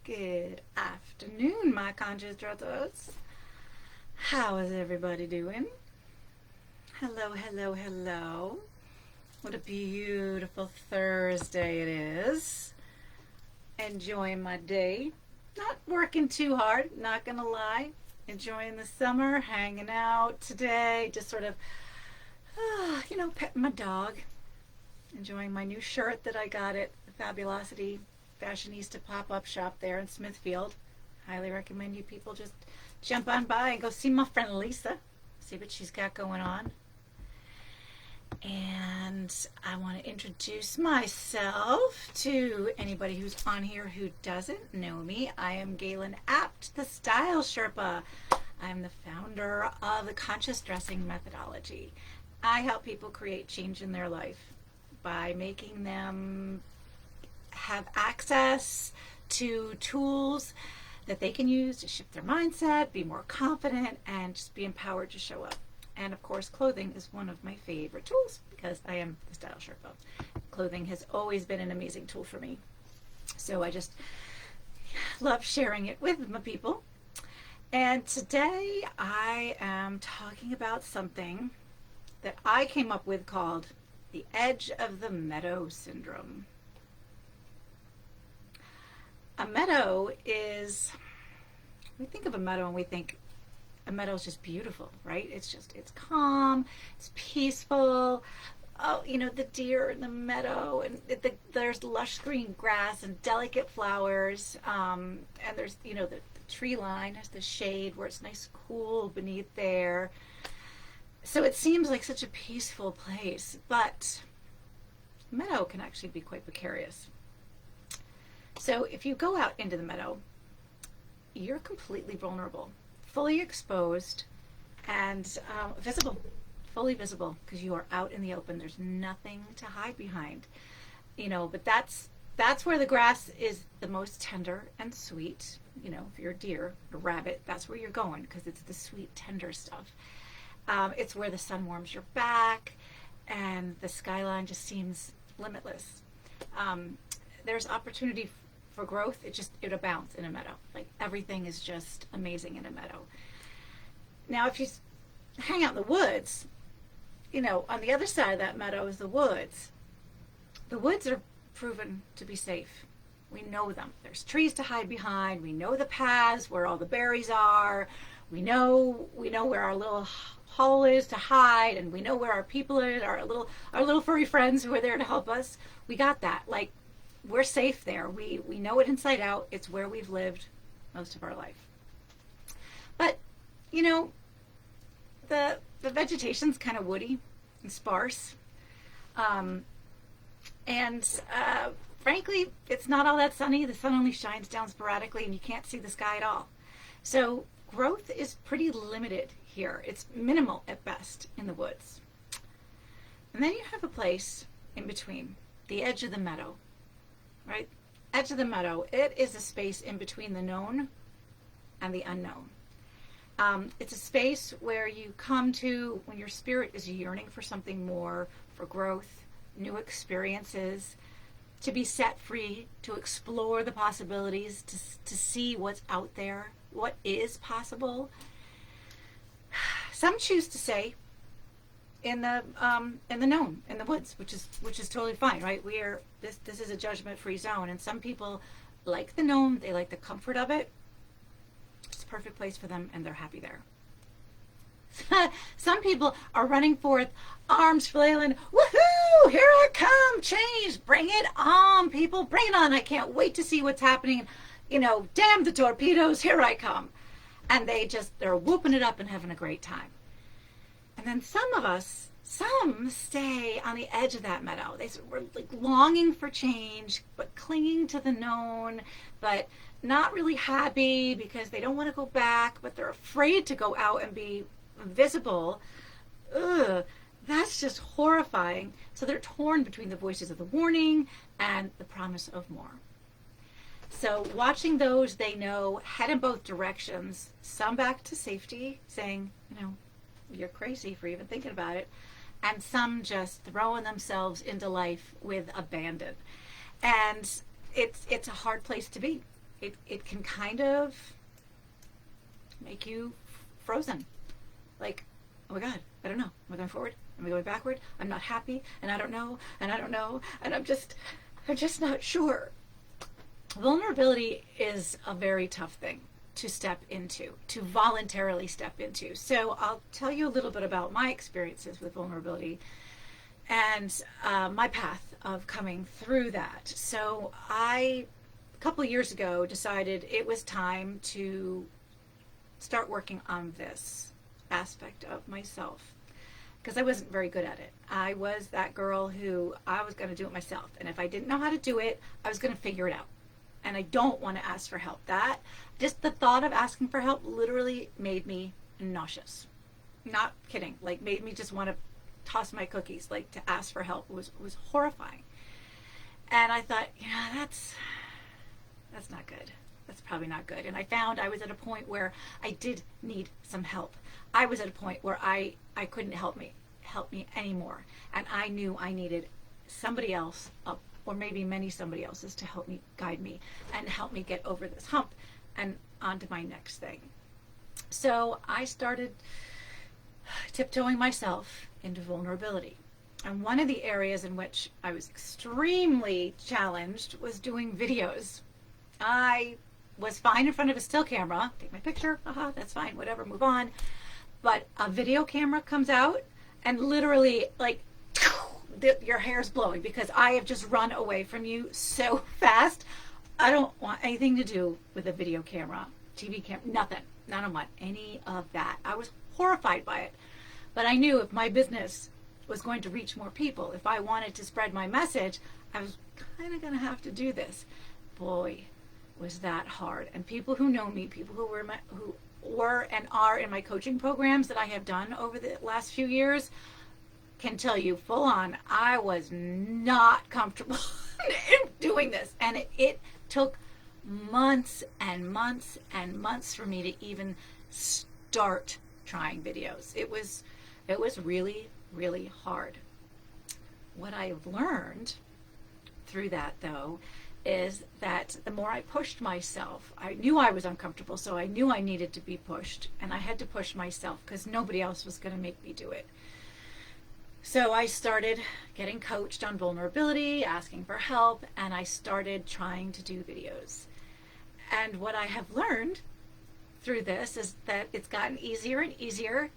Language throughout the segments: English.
Good afternoon, my conscious brothers. How is everybody doing? Hello, hello, hello. What a beautiful Thursday it is. Enjoying my day. Not working too hard, not gonna lie. Enjoying the summer, hanging out today, just sort of, petting my dog. Enjoying my new shirt that I got at the Fabulosity Fashionista pop-up shop there in Smithfield. Highly recommend you people just jump on by and go see my friend Lisa, see what she's got going on. And I want to introduce myself to anybody who's on here who doesn't know me. I am Galen Apt, the Style Sherpa. I'm the founder of the Conscious Dressing Methodology. I help people create change in their life by making them have access to tools that they can use to shift their mindset, be more confident, and just be empowered to show up. And of course, clothing is one of my favorite tools because I am the Style Sherpa. Clothing has always been an amazing tool for me. So I just love sharing it with my people. And today I am talking about something that I came up with called the edge of the meadow syndrome. A meadow is, we think of a meadow and we think a meadow is just beautiful, right? It's calm, it's peaceful. Oh, the deer in the meadow, and there's lush green grass and delicate flowers. And there's, the tree line has the shade where it's nice, cool beneath there. So it seems like such a peaceful place, but meadow can actually be quite precarious. So if you go out into the meadow, you're completely vulnerable, fully exposed, and visible, fully visible, because you are out in the open. There's nothing to hide behind, but that's where the grass is the most tender and sweet. If you're a deer, a rabbit, that's where you're going, because it's the sweet, tender stuff. It's where the sun warms your back, and the skyline just seems limitless. There's opportunity for growth. It abounds in a meadow. Like, everything is just amazing in a meadow. Now, if you hang out in the woods, on the other side of that meadow is the woods. The woods are proven to be safe. We know them. There's trees to hide behind. We know the paths where all the berries are. We know where our little hole is to hide, and we know where our people are, our little furry friends who are there to help us. We got that. Like, we're safe there. We know it inside out. It's where we've lived most of our life. But, the vegetation's kind of woody and sparse. Frankly, it's not all that sunny. The sun only shines down sporadically, and you can't see the sky at all. So growth is pretty limited here. It's minimal at best in the woods. And then you have a place in between, the edge of the meadow. Right? Edge of the meadow, it is a space in between the known and the unknown. It's a space where you come to when your spirit is yearning for something more, for growth, new experiences, to be set free, to explore the possibilities, to see what's out there, what is possible. Some choose to say in the known, in the woods, which is totally fine, right? This is a judgment-free zone, and some people like the known, they like the comfort of it. It's a perfect place for them, and they're happy there. Some people are running forth, arms flailing, woohoo, here I come, change, bring it on, people, bring it on, I can't wait to see what's happening, damn the torpedoes, here I come. And they're whooping it up and having a great time. And then some stay on the edge of that meadow. We're like longing for change, but clinging to the known, but not really happy because they don't want to go back, but they're afraid to go out and be visible. Ugh, that's just horrifying. So they're torn between the voices of the warning and the promise of more. So watching those, they know, head in both directions, some back to safety, saying, you're crazy for even thinking about it, and some just throwing themselves into life with abandon. And it's a hard place to be. it can kind of make you frozen. Like, oh my God, I don't know. Am I going forward? Am I going backward? I'm not happy, and I don't know, and I don't know, and I'm just not sure. Vulnerability is a very tough thing to step into, to voluntarily step into. So I'll tell you a little bit about my experiences with vulnerability and my path of coming through that. So a couple of years ago, decided it was time to start working on this aspect of myself because I wasn't very good at it. I was that girl who I was going to do it myself. And if I didn't know how to do it, I was going to figure it out. And I don't want to ask for help. That, just the thought of asking for help literally made me nauseous. Not kidding. Like, made me just want to toss my cookies. Like, to ask for help was horrifying. And I thought, yeah, that's not good. That's probably not good. And I found I was at a point where I did need some help. I was at a point where I couldn't help me anymore. And I knew I needed somebody else, or maybe many somebody else's, to help me, guide me, and help me get over this hump and onto my next thing. So I started tiptoeing myself into vulnerability. And one of the areas in which I was extremely challenged was doing videos. I was fine in front of a still camera, take my picture, that's fine, whatever, move on. But a video camera comes out and literally, like, your hair's blowing because I have just run away from you so fast. I don't want anything to do with a video camera, TV camera, nothing. I don't want any of that. I was horrified by it. But I knew if my business was going to reach more people, if I wanted to spread my message, I was kind of going to have to do this. Boy, was that hard. And people who know me, people who were and are in my coaching programs that I have done over the last few years, can tell you full on, I was not comfortable in doing this. And it took months and months and months for me to even start trying videos. It was really, really hard. What I've learned through that, though, is that the more I pushed myself, I knew I was uncomfortable, so I knew I needed to be pushed, and I had to push myself because nobody else was going to make me do it. So I started getting coached on vulnerability, asking for help, and I started trying to do videos. And what I have learned through this is that it's gotten easier and easier.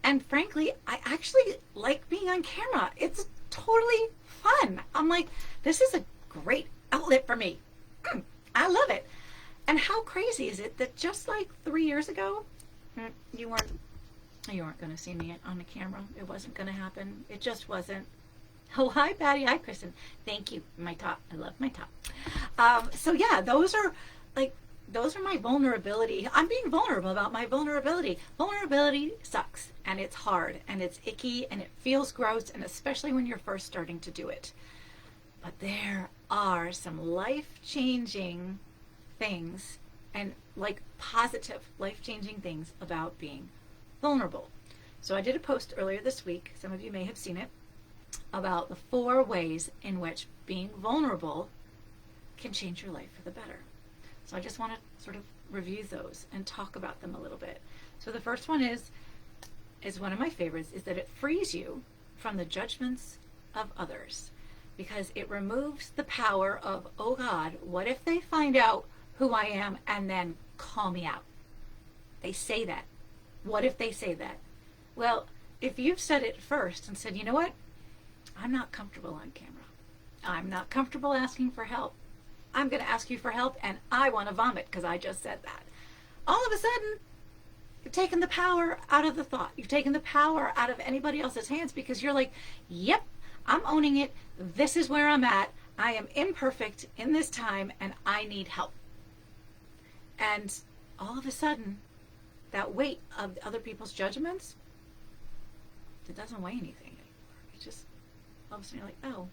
And frankly, I actually like being on camera. It's totally fun. I'm like, this is a great outlet for me. I love it. And how crazy is it that just like 3 years ago, you weren't going to see me on the camera. It wasn't going to happen. It just wasn't. Oh, hi, Patty. Hi, Kristen. Thank you. My top. I love my top. So yeah, those are my vulnerability. I'm being vulnerable about my vulnerability. Vulnerability sucks, and it's hard, and it's icky, and it feels gross, and especially when you're first starting to do it. But there are some life-changing things, and like positive life-changing things about being vulnerable. So I did a post earlier this week, some of you may have seen it, about the 4 ways in which being vulnerable can change your life for the better. So I just want to sort of review those and talk about them a little bit. So the first one is one of my favorites, is that it frees you from the judgments of others, because it removes the power of, oh God, what if they find out who I am and then call me out? They say that. What if they say that? Well, if you've said it first and said, you know what? I'm not comfortable on camera. I'm not comfortable asking for help. I'm going to ask you for help, and I want to vomit because I just said that. All of a sudden, you've taken the power out of the thought. You've taken the power out of anybody else's hands, because you're like, yep, I'm owning it. This is where I'm at. I am imperfect in this time, and I need help. And all of a sudden, that weight of other people's judgments, it doesn't weigh anything anymore. It just, all of a sudden you're like, oh,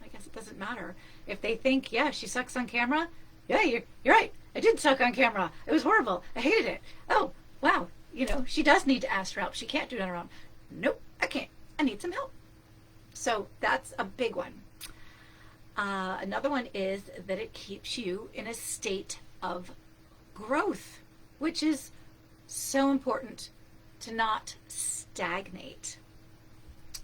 I guess it doesn't matter. If they think, yeah, she sucks on camera, yeah, you're right. I did suck on camera. It was horrible. I hated it. Oh, wow. She does need to ask for help. She can't do it on her own. Nope, I can't. I need some help. So that's a big one. Another one is that it keeps you in a state of growth, which is so important to not stagnate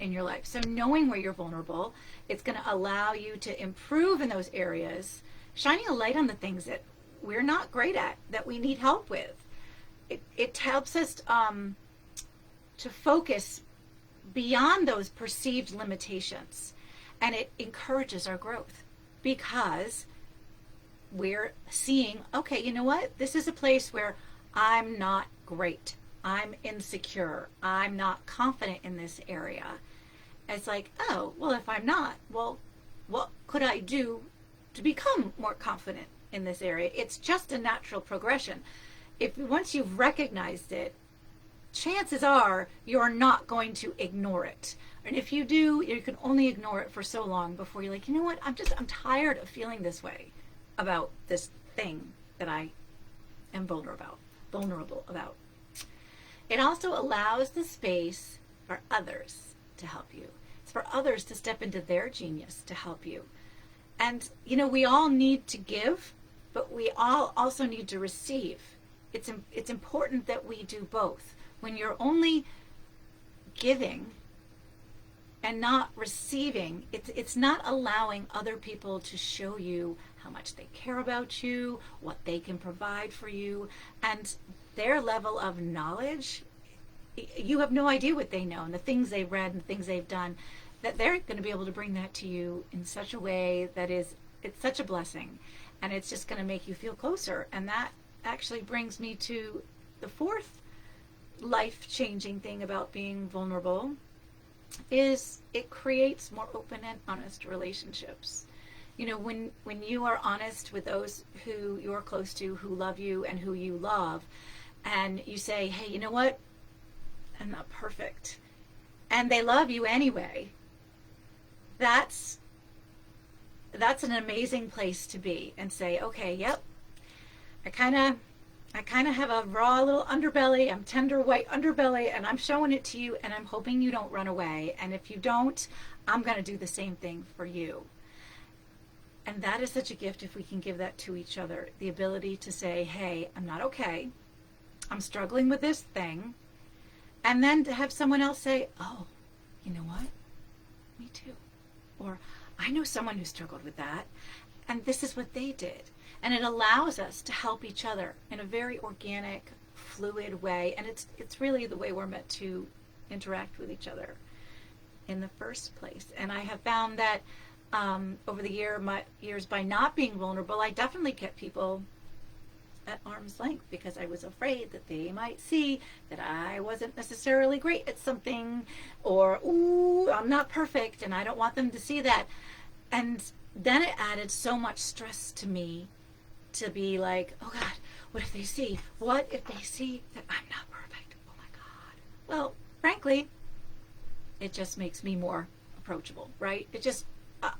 in your life. So knowing where you're vulnerable, it's going to allow you to improve in those areas, shining a light on the things that we're not great at, that we need help with. It helps us to focus beyond those perceived limitations, and it encourages our growth because we're seeing, okay, you know what? This is a place where I'm not great. I'm insecure. I'm not confident in this area. It's like, oh, well, if I'm not, well, what could I do to become more confident in this area? It's just a natural progression. If once you've recognized it, chances are you're not going to ignore it. And if you do, you can only ignore it for so long before you're like, you know what? I'm tired of feeling this way about this thing that I am vulnerable about. It also allows the space for others to help you. It's for others to step into their genius to help you. And, you know, we all need to give, but we all also need to receive. It's important that we do both. When you're only giving and not receiving, it's not allowing other people to show you how much they care about you, what they can provide for you, and their level of knowledge. You have no idea what they know and the things they've read and the things they've done, that they're going to be able to bring that to you in such a way that it's such a blessing, and it's just going to make you feel closer. And that actually brings me to the fourth life-changing thing about being vulnerable, is it creates more open and honest relationships. You know, when you are honest with those who you're close to, who love you and who you love, and you say, hey, you know what? I'm not perfect. And they love you anyway. That's an amazing place to be, and say, okay, yep, I kind of have a raw little underbelly. I'm tender white underbelly, and I'm showing it to you, and I'm hoping you don't run away. And if you don't, I'm going to do the same thing for you. And that is such a gift if we can give that to each other. The ability to say, hey, I'm not okay. I'm struggling with this thing. And then to have someone else say, oh, you know what? Me too. Or I know someone who struggled with that, and this is what they did. And it allows us to help each other in a very organic, fluid way. And it's really the way we're meant to interact with each other in the first place. And I have found that over the years, by not being vulnerable, I definitely kept people at arm's length because I was afraid that they might see that I wasn't necessarily great at something, or, ooh, I'm not perfect, and I don't want them to see that. And then it added so much stress to me to be like, oh God, what if they see? What if they see that I'm not perfect? Oh my God. Well, frankly, it just makes me more approachable, right?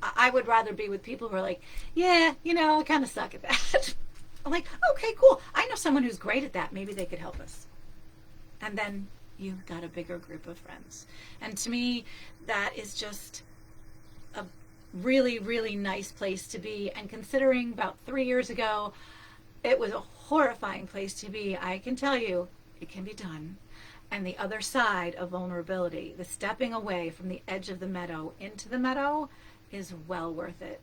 I would rather be with people who are like, yeah, you know, I kind of suck at that. I'm like, okay, cool. I know someone who's great at that. Maybe they could help us. And then you've got a bigger group of friends. And to me, that is just a really, really nice place to be. And considering about 3 years ago, it was a horrifying place to be, I can tell you, it can be done. And the other side of vulnerability, the stepping away from the edge of the meadow into the meadow, is well worth it.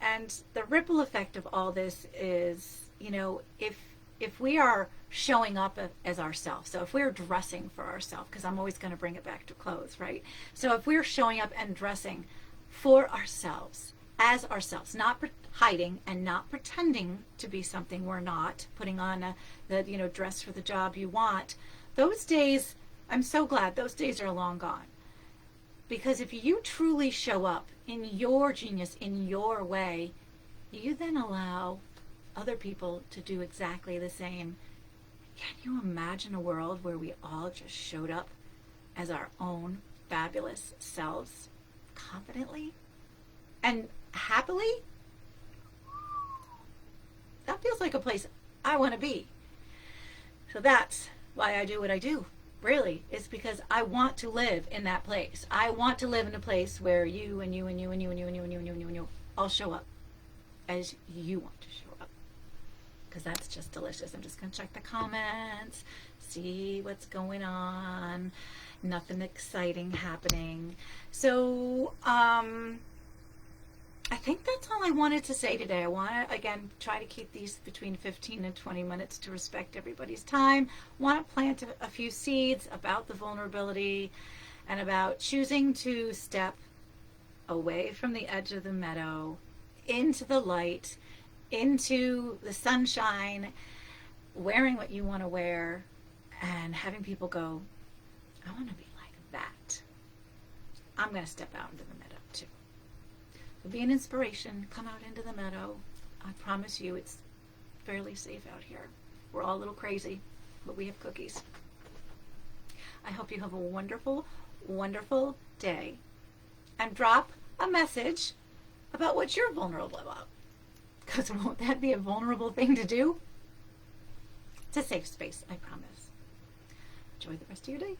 And the ripple effect of all this is, you know, if we are showing up as ourselves, so if we're dressing for ourselves, because I'm always going to bring it back to clothes, right? So if we're showing up and dressing for ourselves, as ourselves, not hiding and not pretending to be something we're not, putting on the dress for the job you want, those days, I'm so glad those days are long gone. Because if you truly show up in your genius, in your way, you then allow other people to do exactly the same. Can you imagine a world where we all just showed up as our own fabulous selves, confidently and happily? That feels like a place I want to be. So that's why I do what I do. Really, it's because I want to live in that place. I want to live in a place where you and you and you and you and you and you and you and you and you and you all show up as you want to show up. because that's just delicious. I'm just going to check the comments, see what's going on. Nothing exciting happening. So, I think that's all I wanted to say today. I want to, again, try to keep these between 15 and 20 minutes to respect everybody's time. Want to plant a few seeds about the vulnerability and about choosing to step away from the edge of the meadow, into the light, into the sunshine, wearing what you want to wear, and having people go, I want to be like that. I'm going to step out into the meadow too. So be an inspiration. Come out into the meadow. I promise you it's fairly safe out here. We're all a little crazy, but we have cookies. I hope you have a wonderful, wonderful day. And drop a message about what you're vulnerable about. Because won't that be a vulnerable thing to do? It's a safe space, I promise. Enjoy the rest of your day.